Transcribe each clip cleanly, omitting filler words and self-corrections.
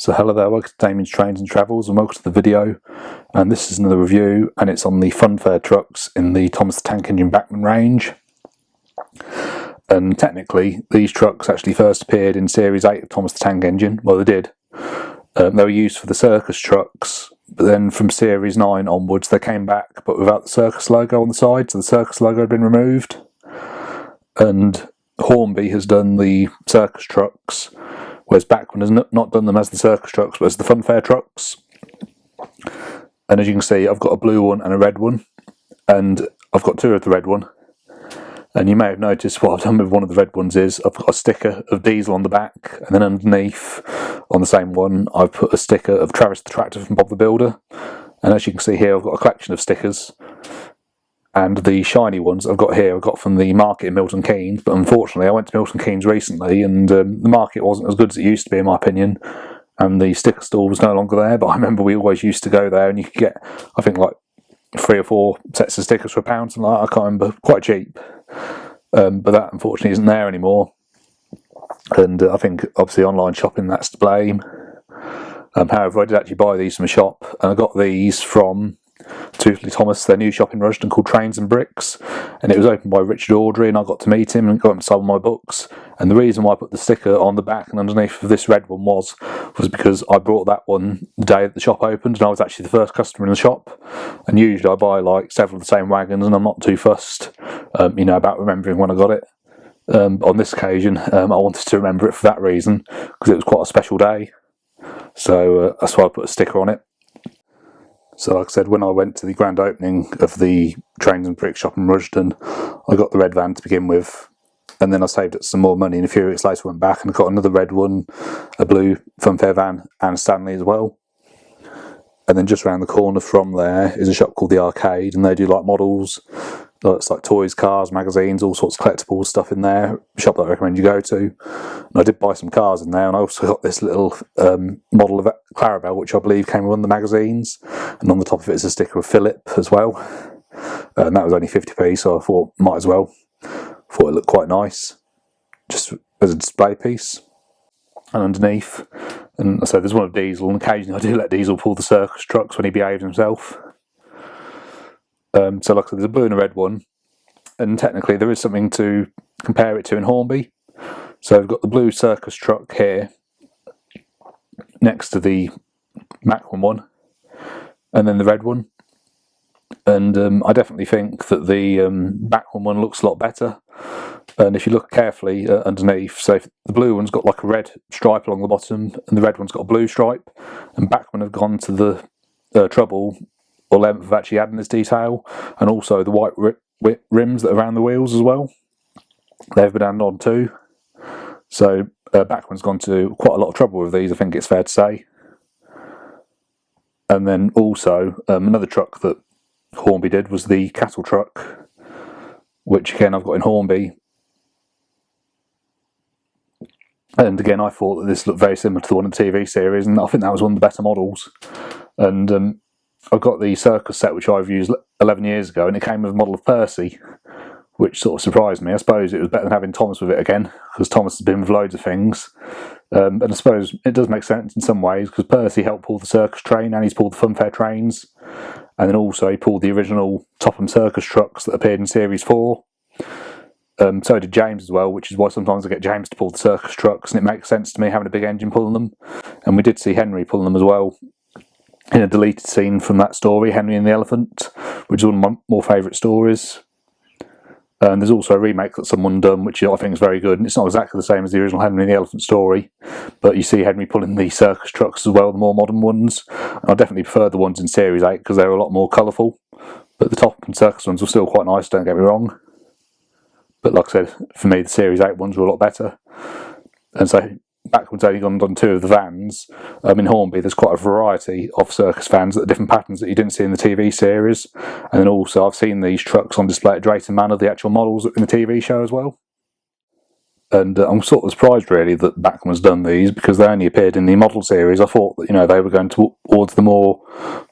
So hello there, welcome to Damien's Trains and Travels and welcome to the video. And this is another review and it's on the Funfair trucks in the Thomas the Tank Engine Bachmann range. And technically these trucks actually first appeared in Series 8 of Thomas the Tank Engine. Well, they did. They were used for the circus trucks, but then from Series 9 onwards they came back but without the circus logo on the side, so the circus logo had been removed. And Hornby has done the circus trucks, whereas Bachmann has not done them as the circus trucks, but as the Funfair trucks. And as you can see, I've got a blue one and a red one, and I've got two of the red one. And you may have noticed what I've done with one of the red ones is I've got a sticker of Diesel on the back, and then underneath on the same one I've put a sticker of Travis the Tractor from Bob the Builder. And as you can see here, I've got a collection of stickers. And the shiny ones I've got here, I've got from the market in Milton Keynes, but unfortunately I went to Milton Keynes recently and the market wasn't as good as it used to be in my opinion, and the sticker store was no longer there. But I remember we always used to go there and you could get, I think, like 3 or 4 sets of stickers for £1, something like that, I can't remember, quite cheap. But that unfortunately isn't there anymore, and I think obviously online shopping, that's to blame. However, I did actually buy these from a shop, and I got these from Toothley Thomas, their new shop in Rushden called Trains and Bricks, and it was opened by Richard Audrey, and I got to meet him and got him to sign my books. And the reason why I put the sticker on the back and underneath of this red one was because I brought that one the day that the shop opened, and I was actually the first customer in the shop. And usually I buy like several of the same wagons, and I'm not too fussed, about remembering when I got it. On this occasion, I wanted to remember it for that reason, because it was quite a special day. So that's why I put a sticker on it. So like I said, when I went to the grand opening of the Trains and Bricks shop in Rushden, I got the red van to begin with, and then I saved up some more money, and a few weeks later went back and I got another red one, a blue Funfair van, and Stanley as well. And then just around the corner from there is a shop called The Arcade, and they do like models, it's like toys, cars, magazines, all sorts of collectibles stuff in there. A shop that I recommend you go to. And I did buy some cars in there, and I also got this little model of Clarabelle, which I believe came with one of the magazines, and on the top of it is a sticker of Philip as well. And that was only 50p, so I thought might as well. Thought it looked quite nice, just as a display piece. And underneath, and so there's one of Diesel, and occasionally I do let Diesel pull the circus trucks when he behaves himself. So like I said, there's a blue and a red one, and technically there is something to compare it to in Hornby. So I've got the blue circus truck here next to the Bachmann one, and then the red one. And I definitely think that the Bachmann one looks a lot better. And if you look carefully underneath, so if the blue one's got like a red stripe along the bottom, and the red one's got a blue stripe, and Bachmann have gone to the trouble or length of actually adding this detail, and also the white rims that are around the wheels as well, they've been added on too. So Bachmann's gone to quite a lot of trouble with these, I think it's fair to say. And then also another truck that Hornby did was the cattle truck, which again I've got in Hornby. And again, I thought that this looked very similar to the one in the TV series, and I think that was one of the better models. And I've got the circus set, which I've used 11 years ago, and it came with a model of Percy, which sort of surprised me. I suppose it was better than having Thomas with it again, because Thomas has been with loads of things. And I suppose it does make sense in some ways, because Percy helped pull the circus train, and he's pulled the Funfair trains, and then also he pulled the original Topham circus trucks that appeared in Series 4. So did James as well, which is why sometimes I get James to pull the circus trucks, and it makes sense to me having a big engine pulling them. And we did see Henry pulling them as well in a deleted scene from that story, Henry and the Elephant, which is one of my more favourite stories. And there's also a remake that someone done, which I think is very good, and it's not exactly the same as the original Henry and the Elephant story, but you see Henry pulling the circus trucks as well, the more modern ones. And I definitely prefer the ones in Series 8 because they're a lot more colourful, but the top and circus ones were still quite nice, don't get me wrong. But like I said, for me the Series 8 ones were a lot better. And so Bachmann's only gone on 2 of the vans. In Hornby there's quite a variety of circus vans that are different patterns that you didn't see in the TV series. And then also I've seen these trucks on display at Drayton Manor, the actual models in the TV show as well. And I'm sort of surprised really that Bachmann's done these, because they only appeared in the model series. I thought that they were going towards the more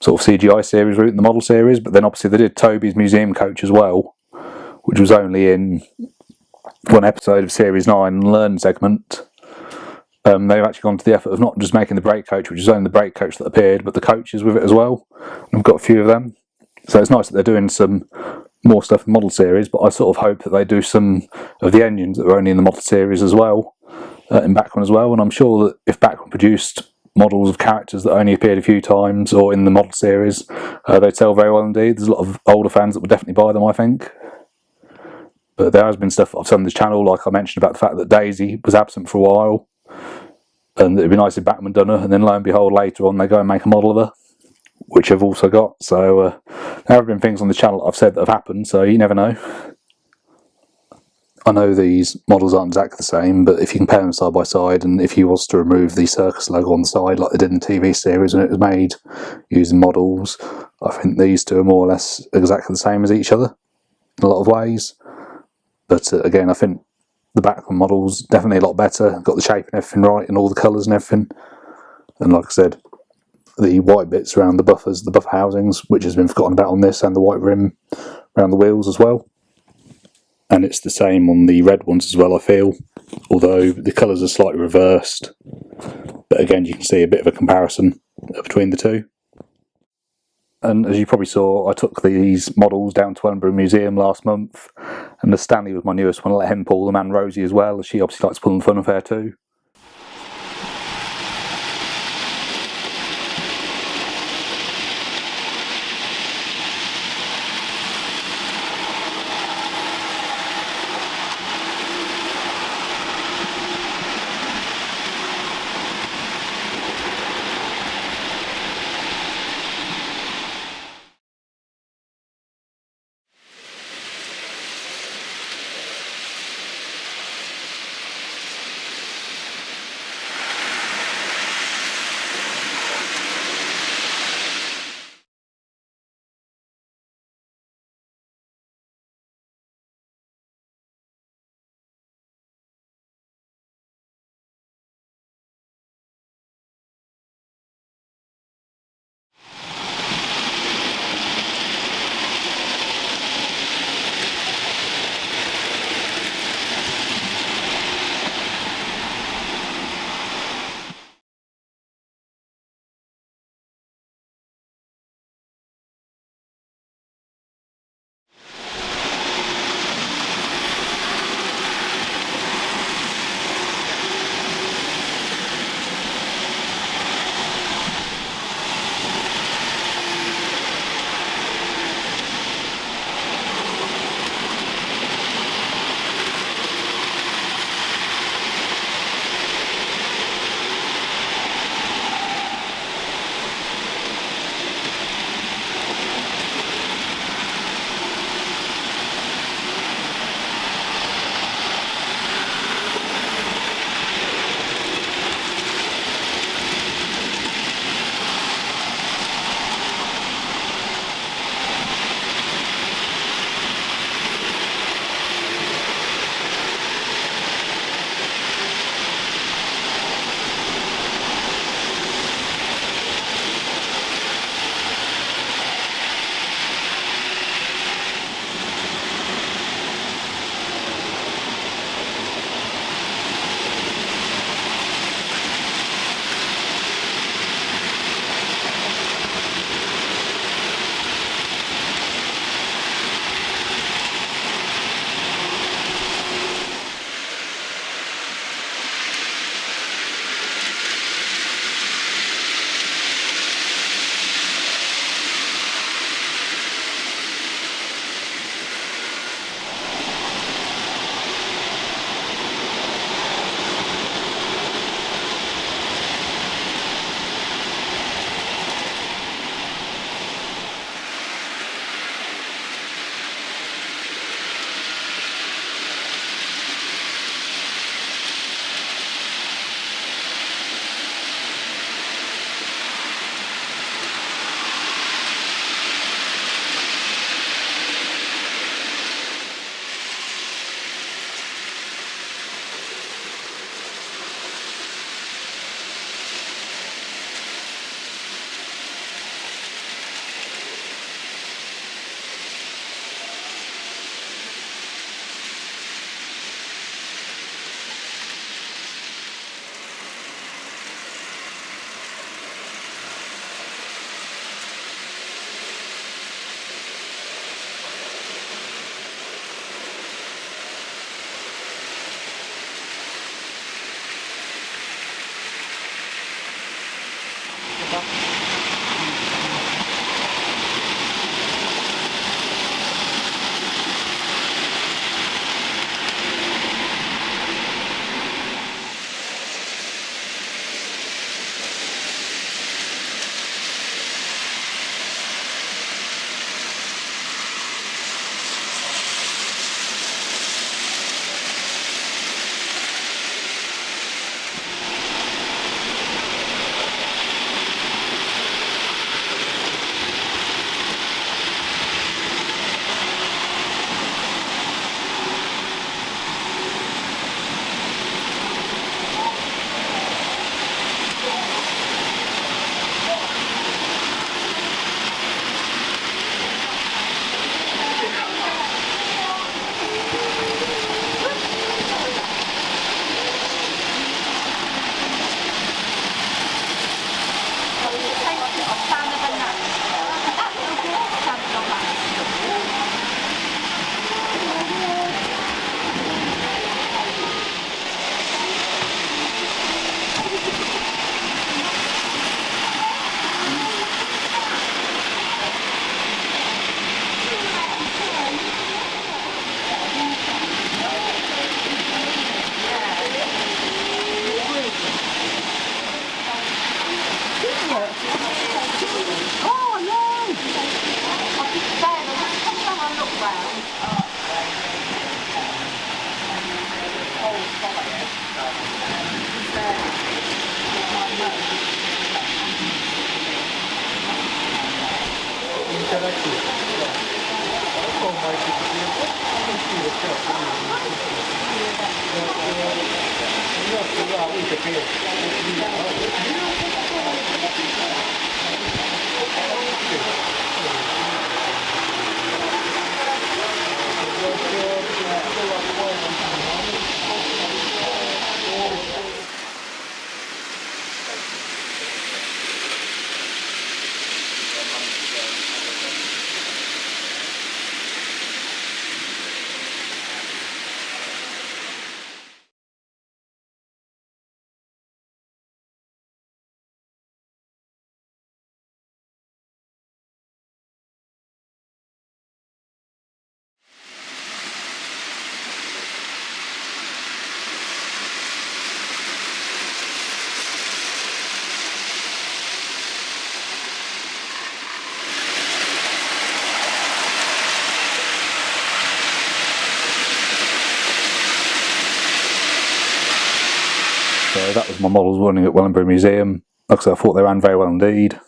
sort of CGI series route in the model series, but then obviously they did Toby's museum coach as well, which was only in one episode of Series 9, Learn segment. they've actually gone to the effort of not just making the brake coach, which is only the brake coach that appeared, but the coaches with it as well. I've got a few of them. So it's nice that they're doing some more stuff in the model series, but I sort of hope that they do some of the engines that were only in the model series as well, in Bachmann as well. And I'm sure that if Bachmann produced models of characters that only appeared a few times or in the model series, they'd sell very well indeed. There's a lot of older fans that would definitely buy them, I think. But there has been stuff I've done on this channel, like I mentioned about the fact that Daisy was absent for a while, and it'd be nice if Bachmann done her, and then lo and behold later on they go and make a model of her, which I've also got. So there have been things on the channel that I've said that have happened, so you never know. I know these models aren't exactly the same, but if you compare them side by side, and if you was to remove the circus logo on the side like they did in the TV series when it was made using models, I think these two are more or less exactly the same as each other in a lot of ways. But again, I think the Bachmann model's definitely a lot better, got the shape and everything right, and all the colours and everything. And like I said, the white bits around the buffers, the buffer housings, which has been forgotten about on this, and the white rim around the wheels as well. And it's the same on the red ones as well, I feel, although the colours are slightly reversed. But again, you can see a bit of a comparison between the two. And as you probably saw, I took these models down to Edinburgh Museum last month, and the Stanley was my newest one. I let him pull them, and Rosie as well, as she obviously likes pulling Funfair too. So that was my models running at Wellingborough Museum. Like I said, I thought they ran very well indeed.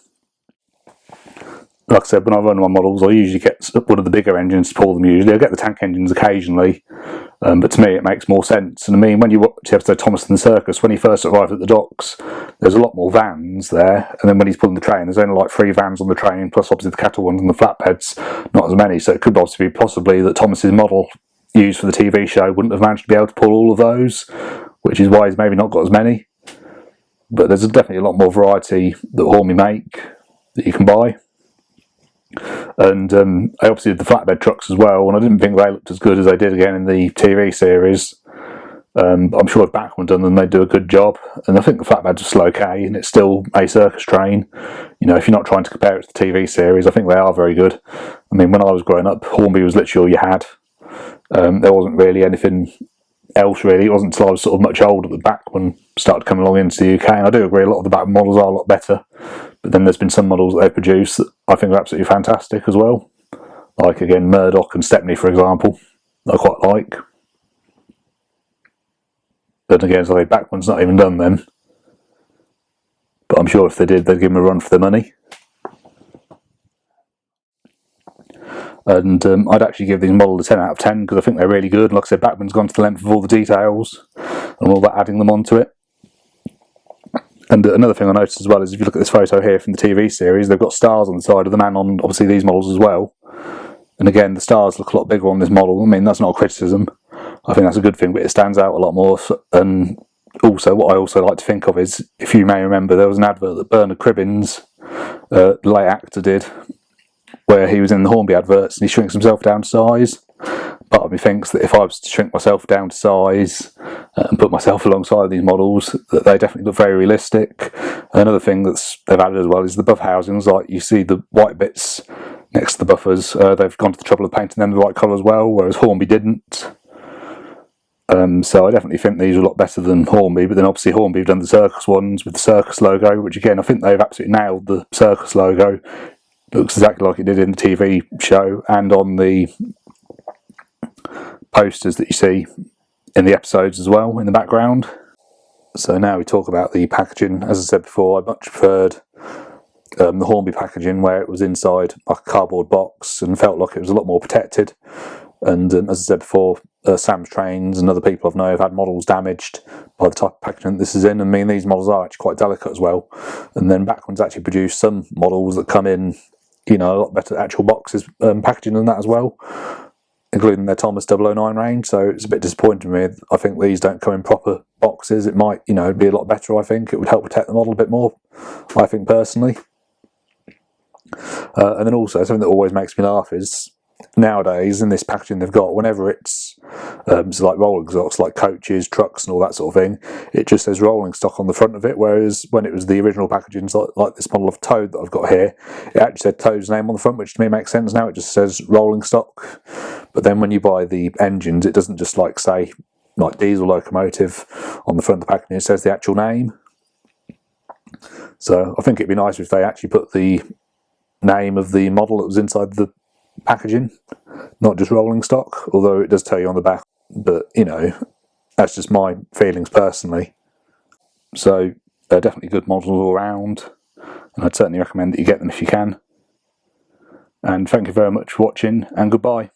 Like I said, when I run my models, I usually get one of the bigger engines to pull them usually. I get the tank engines occasionally, but to me it makes more sense. And I mean, when you watch the episode Thomas and the Circus, when he first arrived at the docks, there's a lot more vans there, and then when he's pulling the train, there's only like 3 vans on the train, plus obviously the cattle ones and the flatbeds, not as many. So it could obviously be possibly that Thomas's model used for the TV show wouldn't have managed to be able to pull all of those, which is why he's maybe not got as many. But there's definitely a lot more variety that Hornby make that you can buy. And I obviously did the flatbed trucks as well, and I didn't think they looked as good as they did again in the TV series. I'm sure if Bachmann done them, they'd do a good job. And I think the flatbeds are still okay, and it's still a circus train. You know, if you're not trying to compare it to the TV series, I think they are very good. I mean, when I was growing up, Hornby was literally all you had. There wasn't really anything else really. It wasn't until I was sort of much older that Bachmann started coming along into the UK, and I do agree a lot of the Bachmann models are a lot better. But then there's been some models that they produce that I think are absolutely fantastic as well. Like again, Murdoch and Stepney, for example, I quite like. But again, so Bachmann's not even done them. But I'm sure if they did, they'd give them a run for their money. And I'd actually give these models a 10 out of 10 because I think they're really good. Like I said, Bachmann's gone to the length of all the details and all that, adding them onto it. And another thing I noticed as well is if you look at this photo here from the TV series, they've got stars on the side of them and on obviously these models as well. And again, the stars look a lot bigger on this model. I mean, that's not a criticism. I think that's a good thing, but it stands out a lot more. And also, what I also like to think of is, if you may remember, there was an advert that Bernard Cribbins, the late actor, did, where he was in the Hornby adverts and he shrinks himself down to size. Part of me thinks that if I was to shrink myself down to size and put myself alongside these models, that they definitely look very realistic. Another thing that's they've added as well is the buff housings. Like you see the white bits next to the buffers, they've gone to the trouble of painting them the right colour as well, whereas Hornby didn't. So I definitely think these are a lot better than Hornby, but then obviously Hornby have done the circus ones with the circus logo, which again I think they've absolutely nailed the circus logo. It looks exactly like it did in the TV show and on the posters that you see in the episodes as well in the background. So now we talk about the packaging. As I said before, I much preferred the Hornby packaging where it was inside like a cardboard box and felt like it was a lot more protected. And as I said before, Sam's Trains and other people I've known have had models damaged by the type of packaging this is in. I mean, these models are actually quite delicate as well. And then Bachmann's actually produced some models that come in, you know, a lot better actual boxes packaging than that as well, including their Thomas 009 range. So it's a bit disappointing to me. I think these don't come in proper boxes. It might, you know, be a lot better. I think it would help protect the model a bit more, I think personally. And then also something that always makes me laugh is nowadays in this packaging they've got, whenever it's so like rolling stocks like coaches, trucks and all that sort of thing, it just says rolling stock on the front of it, whereas when it was the original packaging, like this model of Toad that I've got here, it actually said Toad's name on the front, which to me makes sense. Now it just says rolling stock. But then when you buy the engines, it doesn't just like say like diesel locomotive on the front of the packaging, it says the actual name. So I think it'd be nice if they actually put the name of the model that was inside the packaging, not just rolling stock, although it does tell you on the back. But you know, that's just my feelings personally. So they're definitely good models all around, and I'd certainly recommend that you get them if you can. And thank you very much for watching, and goodbye.